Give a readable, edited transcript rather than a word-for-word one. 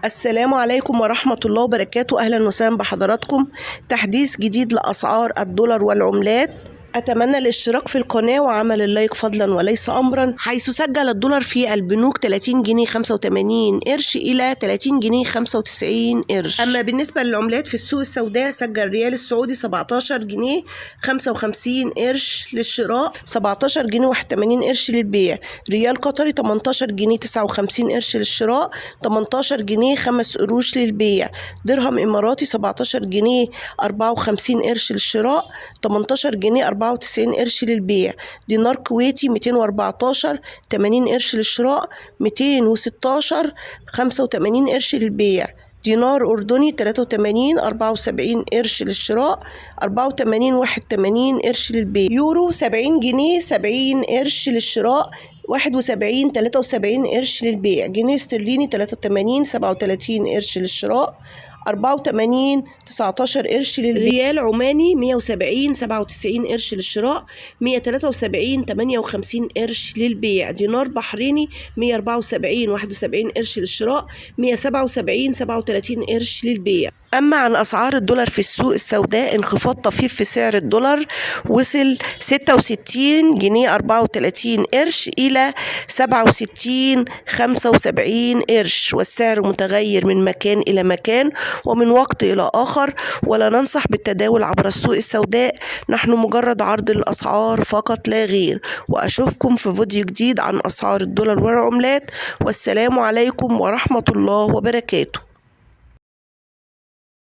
السلام عليكم ورحمة الله وبركاته. أهلا وسهلا بحضراتكم. تحديث جديد لأسعار الدولار والعملات. أتمنى الاشتراك في القناة وعمل اللايك فضلا وليس أمرا، حيث سجل الدولار في البنوك 30 جنيه 85 قرش إلى 30 جنيه 95 قرش. أما بالنسبة للعملات في السوق السوداء، سجل الريال السعودي 17 جنيه 55 قرش للشراء، 17 جنيه 81 قرش للبيع. ريال قطري 18 جنيه 59 قرش للشراء، 18 جنيه 5 قروش للبيع. درهم إماراتي 17 جنيه 54 قرش للشراء، 18 جنيه 94 قرش للبيع. دينار كويتي 214 80 قرش للشراء، 216 85 قرش للبيع. دينار أردني 83 74 قرش للشراء، 84 81 قرش للبيع. يورو 70 جنيه 70 قرش للشراء، 71 73 قرش للبيع. جنيه استرليني 83 37 قرش للشراء، 84 19 قرش للبيع. ريال عماني 170 97 قرش للشراء، 173 58 قرش للبيع. دينار بحريني 174 71 قرش للشراء، 177 37 قرش للبيع. أما عن أسعار الدولار في السوق السوداء، انخفاض طفيف في سعر الدولار، وصل 66 جنيه 34 قرش إلى 67 75 قرش، والسعر متغير من مكان إلى مكان ومن وقت إلى آخر، ولا ننصح بالتداول عبر السوق السوداء. نحن مجرد عرض الأسعار فقط لا غير، وأشوفكم في فيديو جديد عن أسعار الدولار والعملات. والسلام عليكم ورحمة الله وبركاته.